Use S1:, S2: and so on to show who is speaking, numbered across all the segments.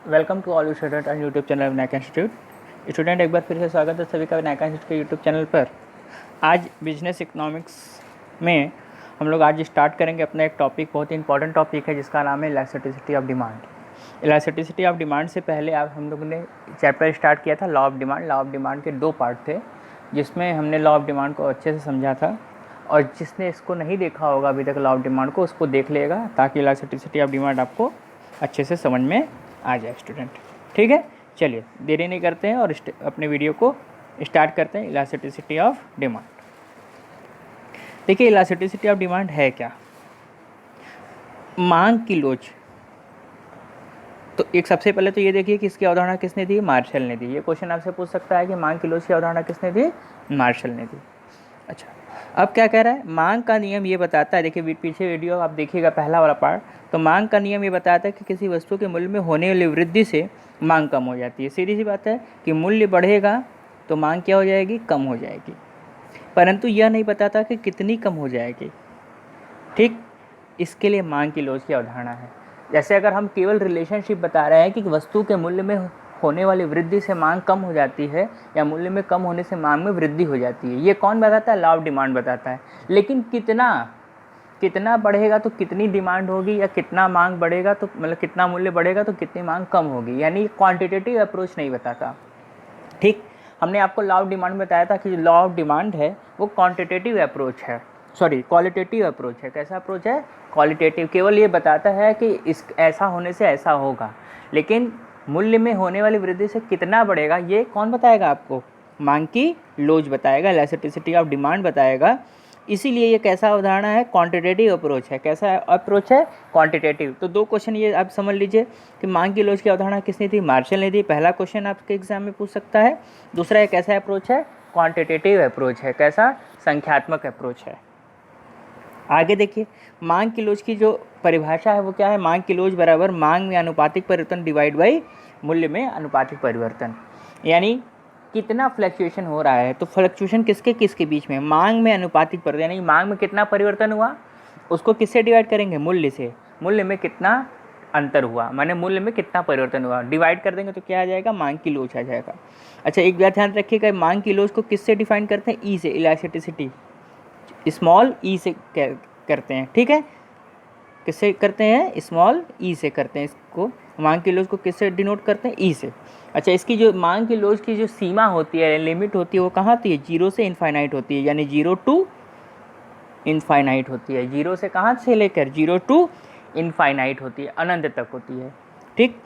S1: Welcome to all student on YouTube channel Vinayak institute. Student एक बार फिर से स्वागत है सभी का विनायक इंस्टीट्यूट के यूट्यूब चैनल पर। आज बिजनेस इकोनॉमिक्स में हम लोग आज स्टार्ट करेंगे अपना एक टॉपिक, बहुत ही इंपॉर्टेंट टॉपिक है जिसका नाम है elasticity of demand. Elasticity of demand से पहले आप हम लोगों ने चैप्टर स्टार्ट किया था law of demand. Law of demand के 2 पार्ट थे जिसमें हमने लॉ ऑफ डिमांड को अच्छे से समझा था, और जिसने इसको नहीं देखा होगा अभी तक लॉ ऑफ डिमांड को, उसको देख लेगा ताकि इलास्टिसिटी ऑफ डिमांड आपको अच्छे से समझ में आ जाए स्टूडेंट। ठीक है, चलिए देरी नहीं करते हैं और अपने वीडियो को स्टार्ट करते हैं। इलास्टिसिटी ऑफ डिमांड, देखिए इलास्टिसिटी ऑफ डिमांड है क्या? मांग की लोच। तो एक सबसे पहले तो ये देखिए कि इसकी अवधारणा किसने दी? मार्शल ने दी। ये क्वेश्चन आपसे पूछ सकता है कि मांग की लोच की अवधारणा किसने दी? मार्शल ने दी। अच्छा, अब क्या कह रहा है? मांग का नियम ये बताता है, देखिए पीछे वीडियो आप देखिएगा पहला वाला पार्ट, तो मांग का नियम ये बताता है कि किसी वस्तु के मूल्य में होने वाली वृद्धि से मांग कम हो जाती है। सीधी सी बात है कि मूल्य बढ़ेगा तो मांग क्या हो जाएगी? कम हो जाएगी। परंतु यह नहीं बताता कि कितनी कम हो जाएगी। ठीक, इसके लिए मांग की लोच की अवधारणा है। जैसे अगर हम केवल रिलेशनशिप बता रहे हैं कि वस्तु के मूल्य में होने वाली वृद्धि से मांग कम हो जाती है या मूल्य में कम होने से मांग में वृद्धि हो जाती है, ये कौन बताता है? लॉ ऑफ डिमांड बताता है। लेकिन कितना बढ़ेगा तो कितनी डिमांड होगी, या कितना मांग बढ़ेगा तो मतलब कितना मूल्य बढ़ेगा तो कितनी मांग कम होगी, यानी क्वांटिटेटिव अप्रोच नहीं बताता। ठीक, हमने आपको लॉ ऑफ डिमांड बताया था कि लॉ ऑफ डिमांड है वो क्वांटिटेटिव अप्रोच है, सॉरी क्वालिटेटिव अप्रोच है। कैसा अप्रोच है? क्वालिटेटिव। केवल ये बताता है कि इस ऐसा होने से ऐसा होगा, लेकिन मूल्य में होने वाली वृद्धि से कितना बढ़ेगा ये कौन बताएगा आपको? मांग की लोच बताएगा, इलास्टिसिटी ऑफ डिमांड बताएगा। इसीलिए ये कैसा अवधारणा है? क्वांटिटेटिव अप्रोच है। कैसा अप्रोच है? क्वांटिटेटिव। तो 2 क्वेश्चन ये आप समझ लीजिए कि मांग की लोच की अवधारणा किसने दी? मार्शल ने दी। पहला क्वेश्चन आपके एग्जाम में पूछ सकता है। दूसरा एक कैसा अप्रोच है? क्वांटिटेटिव अप्रोच है। कैसा? संख्यात्मक अप्रोच है। आगे देखिए, मांग की लोच की जो परिभाषा है वो क्या है? मांग की लोच बराबर मांग में आनुपातिक परिवर्तन डिवाइड बाई मूल्य में आनुपातिक परिवर्तन। यानी कितना फ्लक्चुएशन हो रहा है, तो फ्लक्चुएशन किसके किसके बीच में? मांग में आनुपातिक परिवर्तन, यानी मांग में कितना परिवर्तन हुआ उसको किससे डिवाइड करेंगे? मूल्य से। मूल्य में कितना अंतर हुआ, माने मूल्य में कितना परिवर्तन हुआ, डिवाइड कर देंगे तो क्या आ जाएगा? मांग की लोच आ जाएगा। अच्छा, एक बात ध्यान रखिएगा, मांग की लोच को किससे डिफाइन करते हैं? ई से, इलास्टिसिटी स्मॉल ई से करते हैं। ठीक है, किससे करते हैं? स्मॉल ई से करते हैं इसको। मांग की लोच को किससे डिनोट करते हैं? ई से। अच्छा, इसकी जो मांग की लोच की जो सीमा होती है, लिमिट होती है, वो कहाँ होती है? 0 से इनफाइनाइट होती है, यानी 0 टू इनफाइनाइट होती है। 0 से कहाँ से लेकर 0 टू इनफाइनाइट होती है, अनंत तक होती है। ठीक,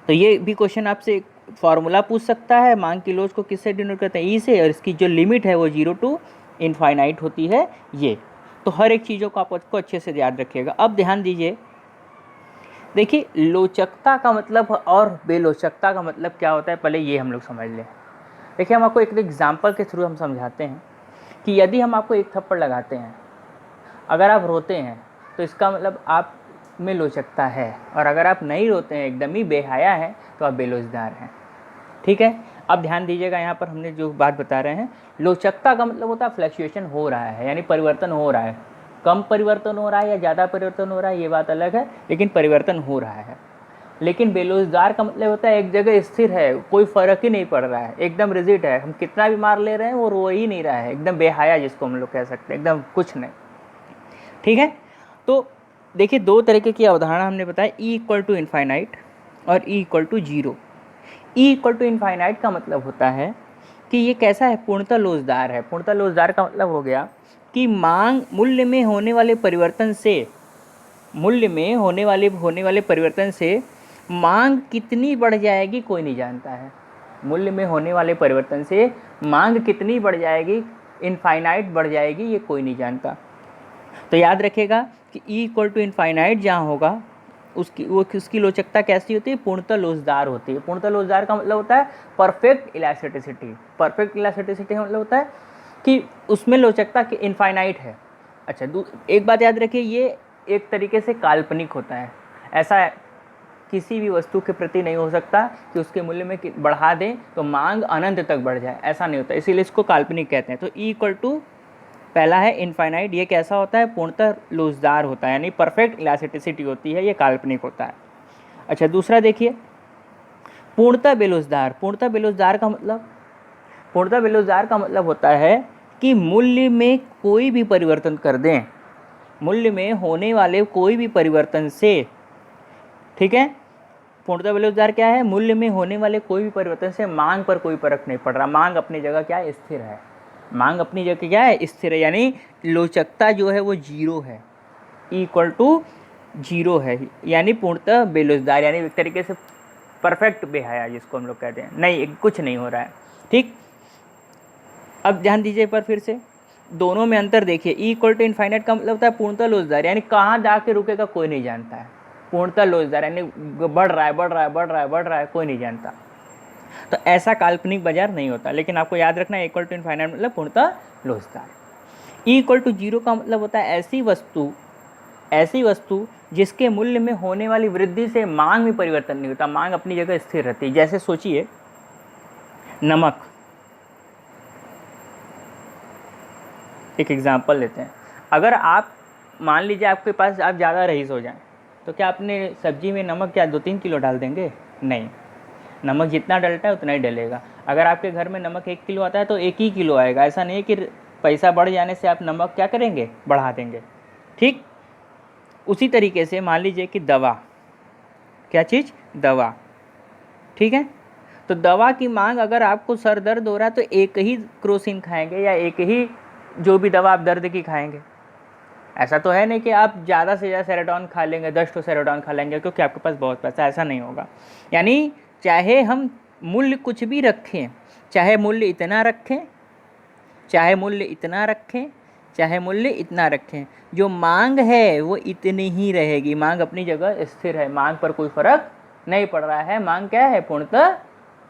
S1: तो ये भी क्वेश्चन आपसे फॉर्मूला पूछ सकता है, मांग की लोच को किससे डिनोट करते हैं? ई से, और इसकी जो लिमिट है वो 0 टू इनफाइनाइट होती है ये। तो हर एक चीज़ों को आपको अच्छे से याद रखिएगा। अब ध्यान दीजिए, देखिए लोचकता का मतलब और बेलोचकता का मतलब क्या होता है, पहले ये हम लोग समझ लें। देखिए, हम आपको एक एग्जाम्पल के थ्रू हम समझाते हैं कि यदि हम आपको एक थप्पड़ लगाते हैं, अगर आप रोते हैं तो इसका मतलब आप में लोचकता है, और अगर आप नहीं रोते हैं, एकदम ही बेहया हैं, तो आप बेलोचदार हैं। ठीक है, अब ध्यान दीजिएगा, यहाँ पर हमने जो बात बता रहे हैं, लोचकता का मतलब होता है फ्लक्चुएशन हो रहा है, यानी परिवर्तन हो रहा है। कम परिवर्तन हो रहा है या ज़्यादा परिवर्तन हो रहा है ये बात अलग है, लेकिन परिवर्तन हो रहा है। लेकिन बेरोजगार का मतलब होता है एक जगह स्थिर है, कोई फ़र्क ही नहीं पड़ रहा है, एकदम रिजिड है, हम कितना भी मार ले रहे हैं वो रो ही नहीं रहा है, एकदम बेहया जिसको हम लोग कह सकते हैं, एकदम कुछ नहीं। ठीक है, तो देखिए 2 तरीके की अवधारणा हमने बताया, ई इक्वल टू इनफाइनाइट और E equal to zero. E equal to infinite का मतलब होता है कि ये कैसा है? पूर्णतः लोचदार है। पूर्णतः लोचदार का मतलब हो गया कि मांग मूल्य में होने वाले परिवर्तन से, मूल्य में होने वाले परिवर्तन से मांग कितनी बढ़ जाएगी कोई नहीं जानता है। मूल्य में होने वाले परिवर्तन से मांग कितनी बढ़ जाएगी, इनफाइनाइट बढ़ जाएगी, ये कोई नहीं जानता। तो याद रखिएगा कि ई इक्वल टू इनफाइनाइट जहाँ होगा उसकी लोचकता कैसी होती है? पूर्णतः लोचदार होती है। पूर्णतः लोचदार का मतलब होता है परफेक्ट इलास्टिसिटी। परफेक्ट इलास्टिसिटी का मतलब होता है कि उसमें लोचकता की इनफाइनाइट है। अच्छा, एक बात याद रखिए, ये एक तरीके से काल्पनिक होता है। ऐसा किसी भी वस्तु के प्रति नहीं हो सकता कि उसके मूल्य में बढ़ा दें तो मांग अनंत तक बढ़ जाए, ऐसा नहीं होता, इसीलिए इसको काल्पनिक कहते हैं। तो ई इक्वल टू पहला है इनफाइनाइट, ये कैसा होता है? पूर्णतः लोचदार होता है, यानी परफेक्ट इलास्टिसिटी होती है, ये काल्पनिक होता है। अच्छा, दूसरा देखिए, पूर्णतः बेरोजगार। पूर्णतः बेरोजगार का मतलब होता है कि मूल्य में कोई भी परिवर्तन कर दें, मूल्य में होने वाले कोई भी परिवर्तन से, ठीक है। पूर्णतः बेरोजगार क्या है? मूल्य में होने वाले कोई भी परिवर्तन से मांग पर कोई फर्क नहीं पड़ रहा, मांग अपनी जगह क्या है? स्थिर है। मांग अपनी जगह क्या है? स्थिर है, यानी लोचकता जो है वो जीरो है, इक्वल टू जीरो है, यानी पूर्णतः बेरोजगार, यानी एक तरीके से परफेक्ट बेहया जिसको हम लोग कहते हैं, नहीं कुछ नहीं हो रहा है, ठीक। अब ध्यान दीजिए पर फिर से, दोनों में अंतर देखिए। इक्वल टू इनफाइनाइट का मतलब होता है पूर्णतः लोचदार, यानी कहाँ जाके रुकेगा कोई नहीं जानता है। पूर्णतः लोचदार यानी बढ़ रहा है बढ़ रहा है बढ़ रहा है बढ़ रहा है, कोई नहीं जानता। तो ऐसा काल्पनिक बाजार नहीं होता, लेकिन आपको याद रखना है इक्वल टू इनफाइनाइट मतलब पूर्णतः लोचदार। इक्वल टू जीरो का मतलब होता है ऐसी वस्तु जिसके मूल्य में होने वाली वृद्धि से मांग में परिवर्तन नहीं होता, मांग अपनी जगह स्थिर रहती है। जैसे सोचिए नमक, एक एग्जाम्पल लेते हैं। अगर आप मान लीजिए आपके पास आप ज़्यादा रईस हो जाएं, तो क्या अपने सब्जी में नमक क्या 2-3 किलो डाल देंगे? नहीं, नमक जितना डलता है उतना ही डलेगा। अगर आपके घर में नमक 1 किलो आता है तो 1 ही किलो आएगा। ऐसा नहीं है कि पैसा बढ़ जाने से आप नमक क्या करेंगे? बढ़ा देंगे, ठीक। उसी तरीके से मान लीजिए कि दवा, क्या चीज़? दवा, ठीक है। तो दवा की मांग, अगर आपको सर दर्द हो रहा है तो एक ही क्रोसिन खाएंगे या एक ही जो भी दवा आप दर्द की खाएंगे। ऐसा तो है नहीं कि आप ज़्यादा से ज़्यादा सेरोडोन खा लेंगे, 10 तो सेरोडोन खा लेंगे क्योंकि आपके पास बहुत पैसा, ऐसा नहीं होगा। यानी चाहे हम मूल्य कुछ भी रखें, चाहे मूल्य इतना रखें, चाहे मूल्य इतना रखें, चाहे मूल्य इतना रखें, जो मांग है वो इतनी ही रहेगी। मांग अपनी जगह स्थिर है, मांग पर कोई फर्क नहीं पड़ रहा है। मांग क्या है? पूर्णतः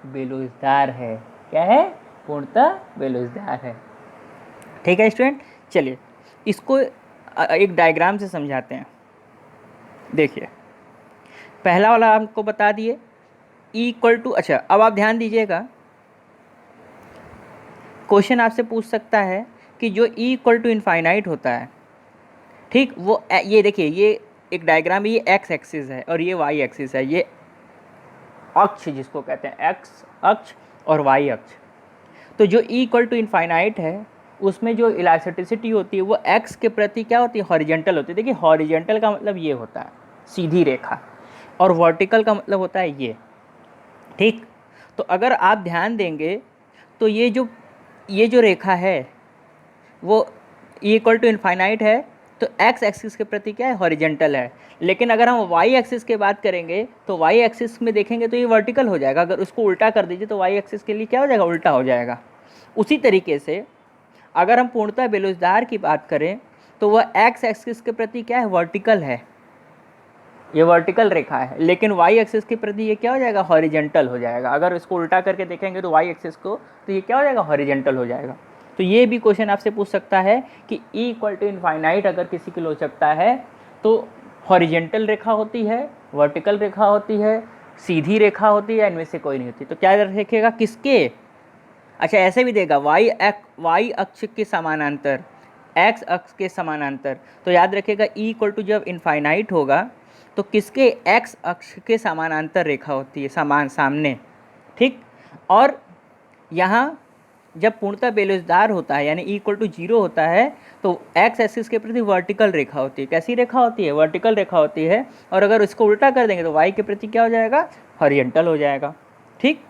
S1: बेरोजगार है। क्या है? पूर्णतः बेरोजगार है, ठीक है स्टूडेंट। चलिए इसको एक डायग्राम से समझाते हैं। देखिए पहला वाला आपको बता दिए, इक्वल टू। अच्छा, अब आप ध्यान दीजिएगा, क्वेश्चन आपसे पूछ सकता है कि जो ई इक्वल टू इनफाइनाइट होता है, ठीक, वो ये देखिए, ये एक डायग्राम, ये एक्स एक्सिस है और ये वाई एक्सिस है, ये अक्ष जिसको कहते हैं एक्स अक्ष और वाई अक्ष। तो जो ई इक्वल टू इनफाइनाइट है उसमें जो इलास्टिसिटी होती है वो एक्स के प्रति क्या होती है? हॉरिजेंटल होती है। देखिए हॉरिजेंटल का मतलब ये होता है सीधी रेखा, और वर्टिकल का मतलब होता है ये, ठीक। तो अगर आप ध्यान देंगे तो ये जो रेखा है वो ई इक्वल टू इनफाइनाइट है, तो एक्स एक्सिस के प्रति क्या है? हॉरिजेंटल है। लेकिन अगर हम वाई एक्सिस की बात करेंगे तो वाई एक्सिस में देखेंगे तो ये वर्टिकल हो जाएगा। अगर उसको उल्टा कर दीजिए तो वाई एक्सिस के लिए क्या हो जाएगा? उल्टा हो जाएगा। उसी तरीके से अगर हम पूर्णतः बेरोजगार की बात करें तो वह एक्स एक्सिस के प्रति क्या है? वर्टिकल है, ये वर्टिकल रेखा है। लेकिन वाई एक्सिस के प्रति ये क्या हो जाएगा? हॉरिजेंटल हो जाएगा। अगर इसको उल्टा करके देखेंगे तो वाई एक्सिस को, तो ये क्या हो जाएगा? हॉरिजेंटल हो जाएगा। तो ये भी क्वेश्चन आपसे पूछ सकता है कि ई इक्वल टू इनफाइनाइट अगर किसी की लोचकता है तो हॉरिजेंटल रेखा होती है, वर्टिकल रेखा होती है, सीधी रेखा होती है, इनमें से कोई नहीं होती। तो क्या देखेगा? किसके? अच्छा, ऐसे भी देगा वाई अक्ष के समानांतर, एक्स अक्ष के समानांतर। तो याद रखिएगा ई इक्वल टू जब इनफाइनाइट होगा तो किसके? एक्स अक्ष के समानांतर रेखा होती है, सामने, ठीक। और यहाँ जब पूर्णतः बेरोजगार होता है यानी ई इक्वल टू जीरो होता है तो एक्स एक्सिस के प्रति वर्टिकल रेखा होती है। कैसी रेखा होती है? वर्टिकल रेखा होती है। और अगर इसको उल्टा कर देंगे तो वाई के प्रति क्या हो जाएगा? हॉरिजॉन्टल हो जाएगा, ठीक।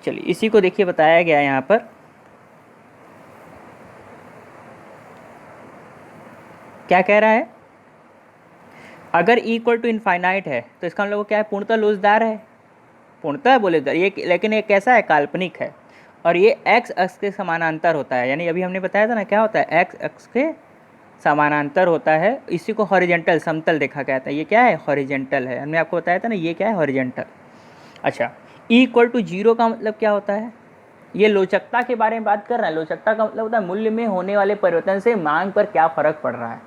S1: चलिए इसी को देखिए बताया गया है यहाँ पर। क्या कह रहा है? अगर ई इक्वल टू इनफाइनाइट है तो इसका मतलब क्या है? पूर्णतः लोचदार है, पूर्णतः बोलेदार। ये लेकिन ये कैसा है? काल्पनिक है। और ये एक्स अक्ष के समानांतर होता है, यानी अभी हमने बताया था ना क्या होता है? एक्स अक्ष के समानांतर होता है। इसी को हॉरिजेंटल, समतल देखा कहता है। ये क्या है? हॉरिजेंटल है। हमने आपको बताया था ना ये क्या है? हॉरिजेंटल। अच्छा, ई इक्वल टू जीरो का मतलब क्या होता है? ये लोचकता के बारे में बात कर रहा है। लोचकता का मतलब होता है मूल्य में होने वाले परिवर्तन से मांग पर क्या फ़र्क पड़ रहा है।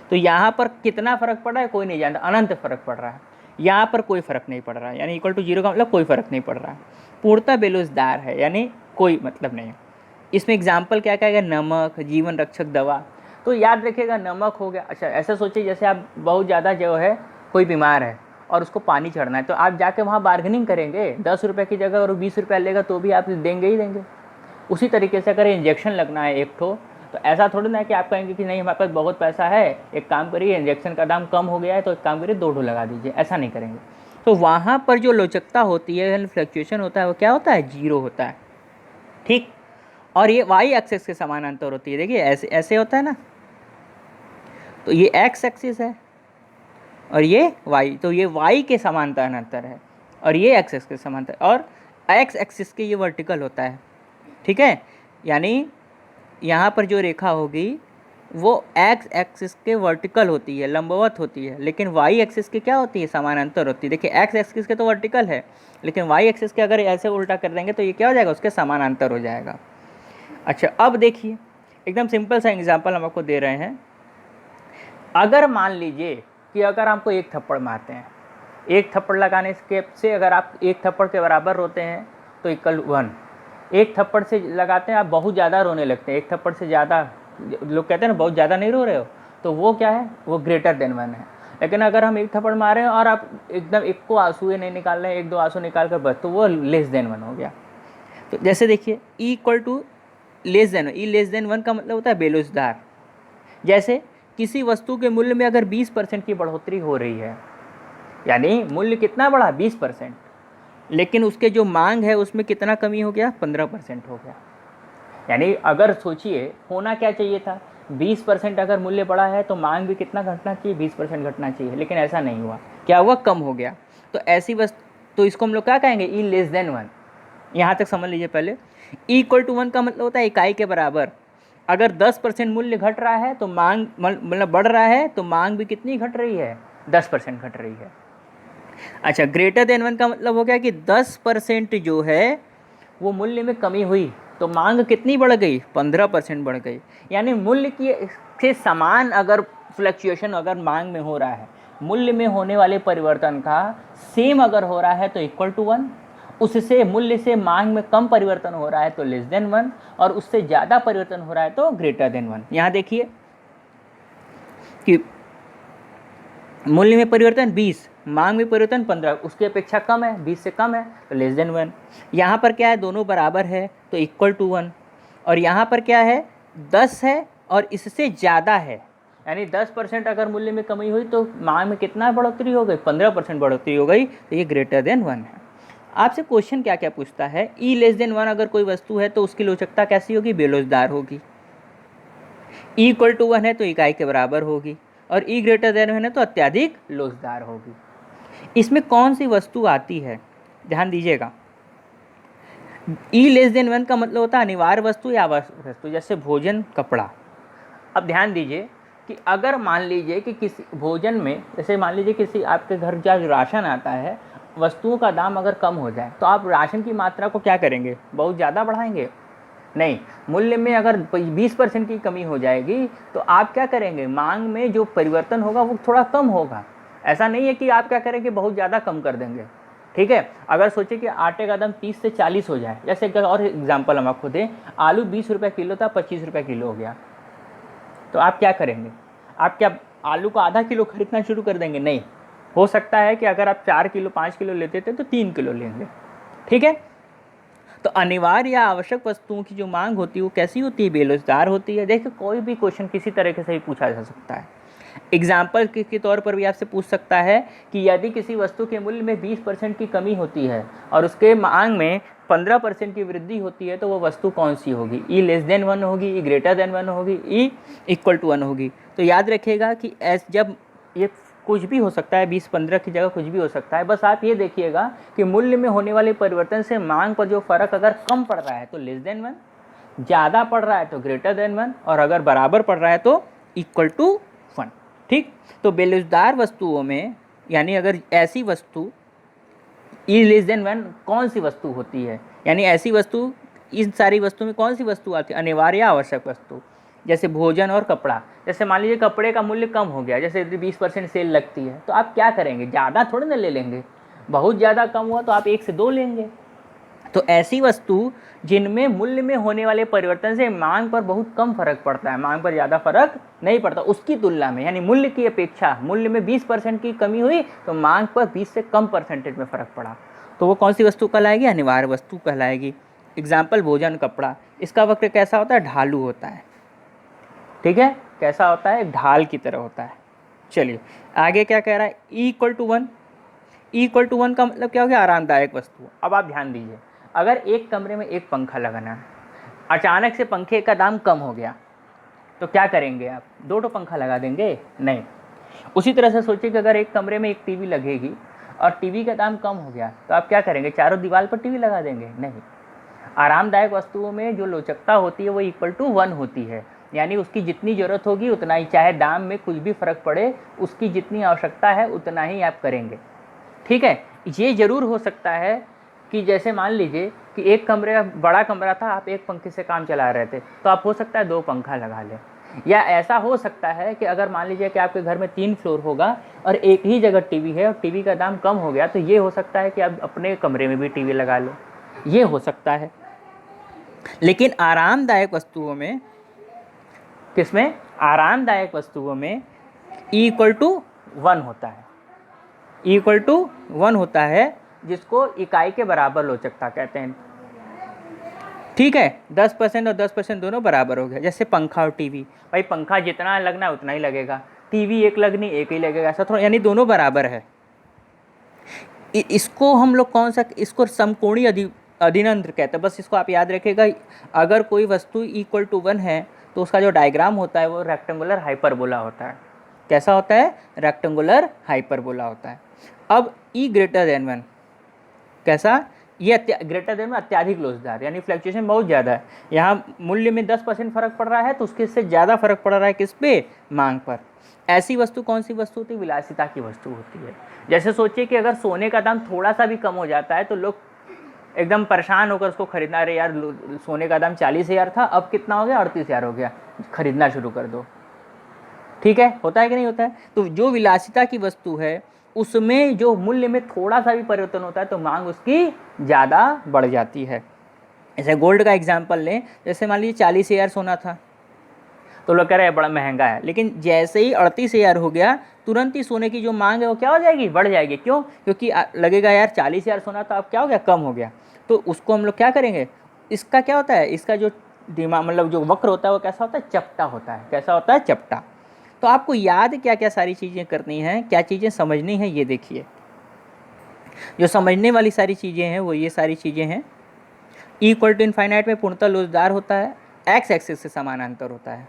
S1: तो यहाँ पर कितना फ़र्क पड़ रहा है कोई नहीं जानता, अनंत फ़र्क पड़ रहा है। यहाँ पर कोई फ़र्क नहीं पड़ रहा है, यानी इक्वल टू जीरो का मतलब कोई फ़र्क नहीं पड़ रहा है। पूर्णतः बेरोजगार है यानी कोई मतलब नहीं। इसमें एग्जाम्पल क्या क्या है? नमक, जीवन रक्षक दवा। तो याद रखिएगा नमक हो गया। अच्छा, ऐसा सोचिए जैसे आप बहुत ज़्यादा जो है कोई बीमार है और उसको पानी चढ़ना है, तो आप जाके वहाँ बार्गेनिंग करेंगे, 10 रुपये की जगह और 20 रुपया लेगा तो भी आप देंगे ही देंगे। उसी तरीके से अगर इंजेक्शन लगना है एक ठो, तो ऐसा थोड़ी ना है कि आप कहेंगे कि नहीं हमारे पास बहुत पैसा है, एक काम करिए इंजेक्शन का दाम कम हो गया है तो एक काम करिए 2 ठो लगा दीजिए, ऐसा नहीं करेंगे। तो वहाँ पर जो लचकता होती है, फ्लक्चुएशन होता है, वो क्या होता है, जीरो होता है, ठीक। और ये वाई एक्सिस के समानांतर होती है, देखिए ऐसे ऐसे होता है ना, तो ये एक्स एक्सिस है और ये वाई, तो ये वाई के समानांतर है और ये एक्स एक्सिस के समानांतर, और एक्स एक्सिस के ये वर्टिकल होता है, ठीक है। यानी यहाँ पर जो रेखा होगी वो एक्स एक्सिस के वर्टिकल होती है, लंबवत होती है, लेकिन वाई एक्सिस के क्या होती है, समानांतर होती है। देखिए एक्स एक्सिस के तो वर्टिकल है, लेकिन वाई एक्सिस के अगर ऐसे उल्टा कर देंगे तो ये क्या हो जाएगा, उसके समानांतर हो जाएगा। अच्छा, अब देखिए एकदम सिंपल सा एग्जांपल हम आपको दे रहे हैं। अगर मान लीजिए कि अगर आपको एक थप्पड़ मारते हैं, एक थप्पड़ लगाने से अगर आप एक थप्पड़ के बराबर रोते हैं तो इक्वल 1, एक थप्पड़ से लगाते हैं आप बहुत ज़्यादा रोने लगते हैं, एक थप्पड़ से ज़्यादा, लोग कहते हैं ना बहुत ज़्यादा नहीं रो रहे हो, तो वो क्या है, वो ग्रेटर देन 1 है। लेकिन अगर हम एक थप्पड़ मारे हैं और आप एकदम एक को आंसू नहीं निकाल रहे हैं, एक दो आंसू निकाल कर बस, तो वो लेस देन 1 हो गया। तो जैसे देखिए E equal to less than, E less than 1 का मतलब होता है बेलुसदार। जैसे किसी वस्तु के मूल्य में अगर 20% की बढ़ोतरी हो रही है, यानी मूल्य कितना बढ़ा, 20%, लेकिन उसके जो मांग है उसमें कितना कमी हो गया, 15% हो गया। यानी अगर सोचिए होना क्या चाहिए था, 20% अगर मूल्य बढ़ा है तो मांग भी कितना घटना चाहिए, 20% घटना चाहिए, लेकिन ऐसा नहीं हुआ, क्या हुआ, कम हो गया। तो ऐसी वस्तु, तो इसको हम लोग क्या कहेंगे, ई लेस देन 1। यहाँ तक समझ लीजिए पहले। ई इक्वल टू 1 का मतलब होता है इकाई के बराबर। अगर 10% मूल्य घट रहा है तो मांग मतलब बढ़ रहा है, तो मांग भी कितनी घट रही है, 10% घट रही है। अच्छा, ग्रेटर देन 1 का मतलब हो गया कि 10% जो है वो मूल्य में कमी हुई तो मांग कितनी बढ़ गई, 15% बढ़ गई। यानी मूल्य की से समान अगर फ्लक्चुएशन अगर मांग में हो रहा है, मूल्य में होने वाले परिवर्तन का सेम अगर हो रहा है तो इक्वल टू 1, उससे मूल्य से मांग में कम परिवर्तन हो रहा है तो लेस देन 1, और उससे ज़्यादा परिवर्तन हो रहा है तो ग्रेटर देन 1। यहाँ देखिए कि मूल्य में परिवर्तन 20, मांग में परिवर्तन 15, उसकी अपेक्षा कम है, 20 से कम है तो लेस देन 1। यहाँ पर क्या है, दोनों बराबर है तो इक्वल टू 1, और यहाँ पर क्या है, 10 है और इससे ज़्यादा है, यानी 10% अगर मूल्य में कमी हुई तो मांग में कितना बढ़ोतरी हो गई, 15% बढ़ोतरी हो गई, तो ये ग्रेटर देन 1 है। आपसे क्वेश्चन क्या क्या पूछता है, ई लेस देन 1 अगर कोई वस्तु है तो उसकी लोचकता कैसी होगी, बेलोचदार होगी। ई इक्वल टू 1 है तो इकाई के बराबर होगी, और ई ग्रेटर देन 1 है तो अत्यधिक लोचदार होगी। इसमें कौन सी वस्तु आती है, ध्यान दीजिएगा। ई लेस देन 1 का मतलब होता है अनिवार्य वस्तु या आवश्यक वस्तु, जैसे भोजन, कपड़ा। अब ध्यान दीजिए कि अगर मान लीजिए कि किसी भोजन में, जैसे मान लीजिए किसी आपके घर जब राशन आता है, वस्तुओं का दाम अगर कम हो जाए तो आप राशन की मात्रा को क्या करेंगे, बहुत ज़्यादा बढ़ाएंगे, नहीं। मूल्य में अगर 20% की कमी हो जाएगी तो आप क्या करेंगे, मांग में जो परिवर्तन होगा वो थोड़ा कम होगा। ऐसा नहीं है कि आप क्या करेंगे, बहुत ज़्यादा कम कर देंगे, ठीक है। अगर सोचे कि आटे का दाम 30 से 40 हो जाए, जैसे एक और एग्जांपल हम आपको दें, आलू 20 रुपये किलो था, 25 रुपये किलो हो गया, तो आप क्या करेंगे, आप क्या आलू को आधा किलो खरीदना शुरू कर देंगे, नहीं। हो सकता है कि अगर आप 4 किलो 5 किलो लेते थे तो 3 किलो लेंगे, ठीक है। तो अनिवार्य या आवश्यक वस्तुओं की जो मांग होती है वो कैसी होती है, बेरोजगार होती है। देखिए कोई भी क्वेश्चन किसी तरीके से ही पूछा जा सकता है। एग्जाम्पल के तौर पर भी आपसे पूछ सकता है कि यदि किसी वस्तु के मूल्य में 20% की कमी होती है और उसके मांग में 15% की वृद्धि होती है तो वो वस्तु कौन सी होगी, ई लेस देन 1 होगी, ई ग्रेटर देन 1 होगी, ई इक्वल टू 1 होगी। तो याद रखिएगा कि जब ये कुछ भी हो सकता है, 20-15 की जगह कुछ भी हो सकता है, बस आप ये देखिएगा कि मूल्य में होने वाले परिवर्तन से मांग पर जो फर्क अगर कम पड़ रहा है तो लेस देन 1, ज़्यादा पड़ रहा है तो ग्रेटर देन 1, और अगर बराबर पड़ रहा है तो इक्वल टू 1, ठीक। तो बेरोजगार वस्तुओं में, यानी अगर ऐसी वस्तु ई लेस देन 1 कौन सी वस्तु होती है, यानी ऐसी वस्तु, इन सारी वस्तु में कौन सी वस्तु आती है, अनिवार्य आवश्यक वस्तु, जैसे भोजन और कपड़ा। जैसे मान लीजिए कपड़े का मूल्य कम हो गया, जैसे 20% सेल लगती है, तो आप क्या करेंगे, ज़्यादा थोड़ी ना ले लेंगे, बहुत ज़्यादा कम हुआ तो आप 1 से 2 लेंगे, तो ऐसी वस्तु जिनमें मूल्य में होने वाले परिवर्तन से मांग पर बहुत कम फर्क पड़ता है, मांग पर ज़्यादा फर्क नहीं पड़ता, उसकी तुलना में, यानी मूल्य की अपेक्षा मूल्य में 20% की कमी हुई तो मांग पर 20 से कम परसेंटेज में फ़र्क पड़ा, तो वो कौन सी वस्तु कहलाएगी? अनिवार्य वस्तु कहलाएगी। एग्जाम्पल भोजन, कपड़ा, इसका वक्र कैसा होता है? ढालू होता है। ठीक है, कैसा होता है? ढाल की तरह होता है। चलिए आगे क्या कह रहा है? E=1। E=1 का मतलब क्या हो गया? आरामदायक वस्तु। अब आप ध्यान दीजिए, अगर एक कमरे में एक पंखा लगाना है, अचानक से पंखे का दाम कम हो गया तो क्या करेंगे आप? 2 पंखा लगा देंगे? नहीं। उसी तरह से सोचिए कि अगर एक कमरे में एक टीवी लगेगी और टीवी का दाम कम हो गया तो आप क्या करेंगे? चारों दीवार पर टीवी लगा देंगे? नहीं। आरामदायक वस्तुओं में जो लोचकता होती है वो =1 होती है, यानी उसकी जितनी ज़रूरत होगी उतना ही, चाहे दाम में कुछ भी फ़र्क पड़े, उसकी जितनी आवश्यकता है उतना ही आप करेंगे। ठीक है, ये ज़रूर हो सकता है कि जैसे मान लीजिए कि एक कमरे, बड़ा कमरा था, आप एक पंखे से काम चला रहे थे, तो आप हो सकता है 2 पंखा लगा लें। या ऐसा हो सकता है कि अगर मान लीजिए कि आपके घर में 3 फ्लोर होगा और एक ही जगह टीवी है और टीवी का दाम कम हो गया, तो ये हो सकता है कि आप अपने कमरे में भी टीवी लगा लें, ये हो सकता है। लेकिन आरामदायक वस्तुओं में, किसमें? आरामदायक वस्तुओं में E=1 होता है। E=1 होता है, जिसको इकाई के बराबर लोचकता कहते हैं। ठीक है, 10% और 10% दोनों बराबर हो गया। जैसे पंखा और टीवी, भाई पंखा जितना लगना है उतना ही लगेगा, टीवी एक लगनी एक ही लगेगा, ऐसा थोड़ा, यानी दोनों बराबर है। इसको हम लोग कौन सा, इसको समकोणीय अधिनंत्र कहते हैं। बस इसको आप याद रखिएगा, अगर कोई वस्तु E=1 है तो उसका जो डायग्राम होता है वो रेक्टेंगुलर हाइपरबोला होता है। कैसा होता है? रेक्टेंगुलर हाइपरबोला होता है। अब E>1 कैसा? ये ग्रेटर देन में अत्याधिक लोचदार, यानी फ्लक्चुएशन बहुत ज़्यादा है। यहाँ मूल्य में 10% फर्क पड़ रहा है तो उसके से ज़्यादा फर्क पड़ रहा है किस पे? मांग पर। ऐसी वस्तु कौन सी वस्तु होती है? विलासिता की वस्तु होती है। जैसे सोचिए कि अगर सोने का दाम थोड़ा सा भी कम हो जाता है तो लोग एकदम परेशान होकर उसको खरीदना, रहे यार सोने का दाम 40,000 था, अब कितना हो गया? 38,000 हो गया, खरीदना शुरू कर दो। ठीक है, होता है कि नहीं होता है? तो जो विलासिता की वस्तु है उसमें जो मूल्य में थोड़ा सा भी परिवर्तन होता है तो मांग उसकी ज़्यादा बढ़ जाती है। जैसे गोल्ड का एग्जांपल लें, जैसे मान लीजिए 40,000 सोना था तो लोग कह रहे हैं बड़ा महंगा है, लेकिन जैसे ही 38,000 हो गया तुरंत ही सोने की जो मांग है वो क्या हो जाएगी? बढ़ जाएगी। क्यों? क्योंकि लगेगा यार 40,000 सोना तो अब क्या हो गया? कम हो गया। तो उसको हम लोग क्या करेंगे? इसका क्या होता है? इसका जो दिमाग, मतलब जो वक्र होता है वो कैसा होता है? चपटा होता है। कैसा होता है? चपटा। तो आपको याद क्या क्या सारी चीज़ें करनी हैं, क्या चीज़ें समझनी हैं, ये देखिए। जो समझने वाली सारी चीज़ें हैं वो ये सारी चीज़ें हैं। E=∞ में पूर्णतः लोचदार होता है, एक्स एक्सिस से समानांतर होता है।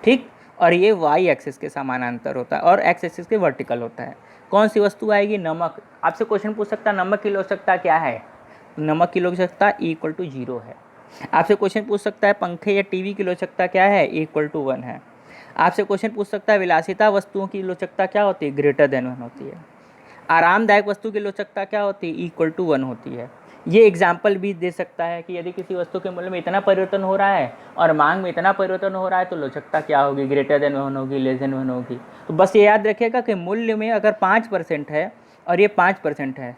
S1: ठीक, और ये वाई एक्सिस के समानांतर होता है और एक्स एक्सिस के वर्टिकल होता है। कौन सी वस्तु आएगी? नमक। आपसे क्वेश्चन पूछ सकता है नमक की लोचकता क्या है? नमक की लोचकता E=0 है। आपसे क्वेश्चन पूछ सकता है पंखे या टीवी की लोचकता क्या है? E=1 है। आपसे क्वेश्चन पूछ सकता है विलासिता वस्तुओं की लोचकता क्या होती है? >1 होती है। आरामदायक वस्तु की लोचकता क्या होती है? E=1 होती है। ये एग्जाम्पल भी दे सकता है कि यदि किसी वस्तु के मूल्य में इतना परिवर्तन हो रहा है और मांग में इतना परिवर्तन हो रहा है तो लोचकता क्या होगी? >1 होगी, <1 होगी। तो बस ये याद रखिएगा कि मूल्य में अगर 5% है और ये 5% है,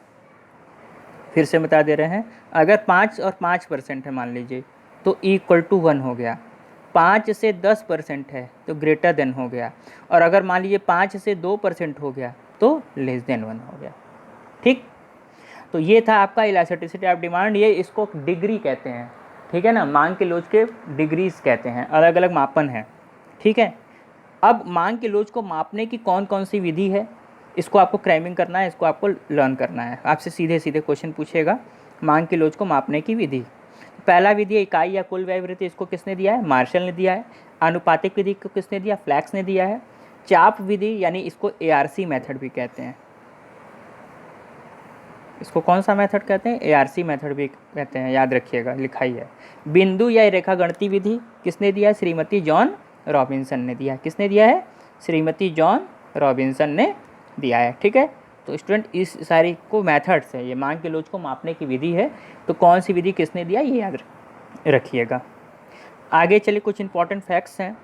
S1: फिर से बता दे रहे हैं, अगर 5 और 5% है मान लीजिए तो E=1 हो गया। 5 से 10% है तो >1 हो गया, और अगर मान लीजिए 5 से 2% हो गया तो <1 हो गया। ठीक, तो ये था आपका इलास्टिसिटी ऑफ डिमांड। ये इसको डिग्री कहते हैं। ठीक है ना, मांग के लोच के डिग्रीज कहते हैं, अलग अलग मापन है। ठीक है, अब मांग के लोच को मापने की कौन कौन सी विधि है, इसको आपको क्रैमिंग करना है, इसको आपको लर्न करना है। आपसे सीधे सीधे क्वेश्चन पूछेगा मांग की लोच को मापने की विधि। पहला विधि इकाई या कुल व्यय वृत्ति, इसको किसने दिया है? मार्शल ने दिया है। आनुपातिक विधि को किसने दिया? फ्लैक्स ने दिया है। चाप विधि यानी इसको ARC मेथड भी कहते हैं। इसको कौन सा मेथड कहते हैं? ARC मेथड भी कहते हैं, याद रखिएगा, लिखा ही है। बिंदु या रेखा गणितीय विधि किसने दिया है? श्रीमती जॉन रॉबिन्सन ने दिया है। किसने दिया है? श्रीमती जॉन रॉबिन्सन ने दिया है। ठीक है, तो स्टूडेंट इस सारी को मेथड्स है, ये मांग के लोच को मापने की विधि है। तो कौन सी विधि किसने दिया ये याद रखिएगा। आगे चलिए, कुछ इंपॉर्टेंट फैक्ट्स हैं।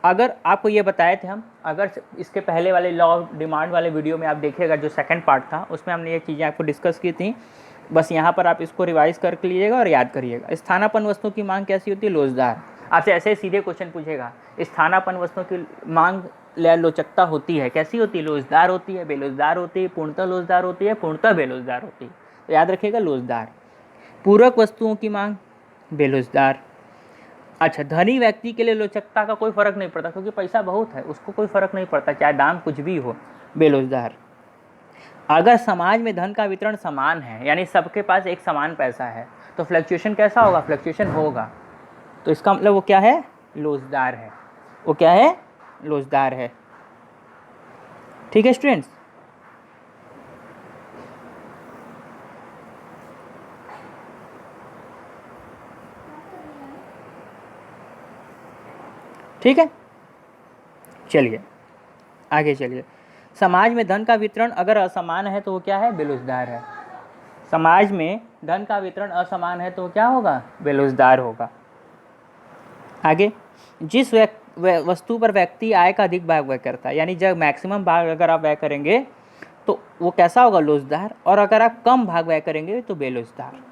S1: अगर आपको ये बताए थे हम, अगर इसके पहले वाले लॉ ऑफ डिमांड वाले वीडियो में आप देखिएगा, जो सेकंड पार्ट था उसमें हमने ये चीज़ें आपको डिस्कस की थी बस यहाँ पर आप इसको रिवाइज कर लीजिएगा और याद करिएगा। स्थानापन्न वस्तुओं की मांग कैसी होती है? लोचदार। आपसे ऐसे सीधे क्वेश्चन पूछेगा, स्थानापन्न वस्तुओं की मांग या लोचकता होती है, कैसी होती है? लोचदार होती है, बेलोचदार होती है, पूर्णतः लोचदार होती है, पूर्णतः बेलोचदार होती है। तो याद रखिएगा लोचदार। पूरक वस्तुओं की मांग बेलोचदार। अच्छा, धनी व्यक्ति के लिए लोचकता का कोई फर्क नहीं पड़ता, क्योंकि पैसा बहुत है, उसको कोई फर्क नहीं पड़ता, चाहे दाम कुछ भी हो, बेलोचदार। अगर समाज में धन का वितरण समान है, यानी सबके पास एक समान पैसा है, तो फ्लक्चुएशन कैसा होगा? फ्लक्चुएशन होगा। तो इसका मतलब वो क्या है? लोचदार है। वो क्या है? लोचदार है। ठीक है स्टूडेंट्स? ठीक है, चलिए आगे चलिए। समाज में धन का वितरण अगर असमान है तो वो क्या है? बेलोचदार है। समाज में धन का वितरण असमान है तो क्या होगा? बेलोचदार होगा। आगे, जिस वस्तु पर व्यक्ति आय का अधिक भाग व्यय करता है, यानी जब मैक्सिमम भाग अगर आप व्यय करेंगे तो वो कैसा होगा? लोचदार। और अगर आप कम भाग व्यय करेंगे तो बेलोचदार।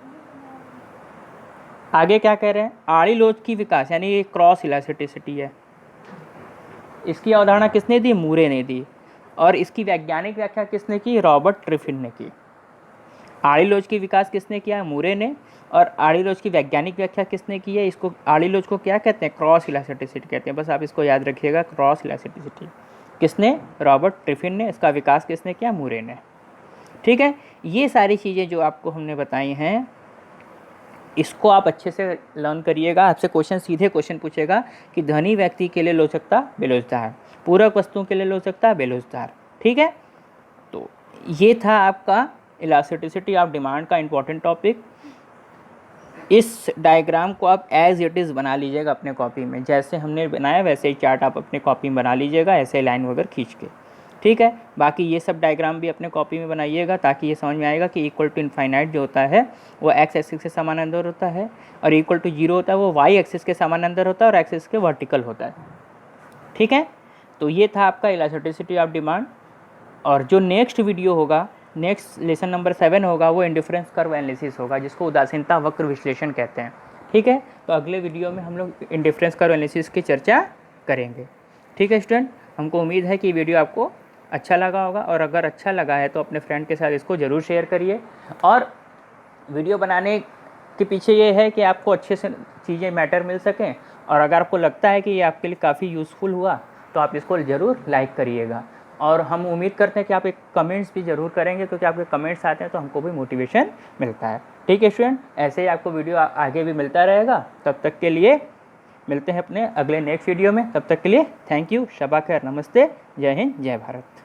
S1: आगे क्या कह रहे हैं? आड़ी लोच की विकास, यानी ये क्रॉस इलास्टिसिटी है। इसकी अवधारणा किसने दी? मूरे ने दी। और इसकी वैज्ञानिक व्याख्या किसने की? रॉबर्ट ट्रिफिन ने की। आड़ी लोच की विकास किसने किया? मूरे ने। और आड़ी लोच की वैज्ञानिक व्याख्या किसने की है? इसको आड़ी लोच को क्या कहते हैं? क्रॉस इलास्टिसिटी कहते हैं। बस आप इसको याद रखिएगा, क्रॉस इलास्टिसिटी। किसने? रॉबर्ट ट्रिफिन ने। इसका विकास किसने किया? मूरे ने। ठीक है, ये सारी चीज़ें जो आपको हमने बताई हैं, इसको आप अच्छे से लर्न करिएगा। आपसे क्वेश्चन, सीधे क्वेश्चन पूछेगा कि धनी व्यक्ति के लिए लोचकता बेलोचदार, पूरक वस्तुओं के लिए लोचकता बेलोचदार। ठीक है, तो ये था आपका इलास्टिसिटी ऑफ डिमांड का इम्पोर्टेंट टॉपिक। इस डायग्राम को आप एज इट इज़ बना लीजिएगा अपने कॉपी में, जैसे हमने बनाया वैसे ही चार्ट आप अपने कॉपी में बना लीजिएगा, ऐसे लाइन वगैरह खींच के। ठीक है, बाकी ये सब डायग्राम भी अपने कॉपी में बनाइएगा, ताकि ये समझ में आएगा कि इक्वल टू इनफाइनाइट जो होता है वो एक्स एक्सिस के समानांतर होता है, और इक्वल टू जीरो होता है वो वाई एक्सिस के समानांतर होता है, और एक्सिस के वर्टिकल होता है। ठीक है, तो ये था आपका इलास्टिसिटी ऑफ डिमांड। और जो नेक्स्ट वीडियो होगा, नेक्स्ट लेसन नंबर 7 होगा, वो इंडिफरेंस कर्व एनालिसिस होगा, जिसको उदासीनता वक्र विश्लेषण कहते हैं। ठीक है, तो अगले वीडियो में हम लोग इंडिफरेंस कर्व एनालिसिस की चर्चा करेंगे। ठीक है स्टूडेंट, हमको उम्मीद है कि वीडियो आपको अच्छा लगा होगा, और अगर अच्छा लगा है तो अपने फ्रेंड के साथ इसको ज़रूर शेयर करिए। और वीडियो बनाने के पीछे ये है कि आपको अच्छे से चीज़ें मैटर मिल सकें, और अगर आपको लगता है कि ये आपके लिए काफ़ी यूज़फुल हुआ तो आप इसको ज़रूर लाइक करिएगा। और हम उम्मीद करते हैं कि आप एक कमेंट्स भी ज़रूर करेंगे, क्योंकि आपके कमेंट्स आते हैं तो हमको भी मोटिवेशन मिलता है। ठीक है स्टूडेंट, ऐसे ही आपको वीडियो आगे भी मिलता रहेगा। तब तक के लिए मिलते हैं अपने अगले नेक्स्ट वीडियो में। तब तक के लिए थैंक यू, शबा खैर, नमस्ते, जय हिंद, जय भारत।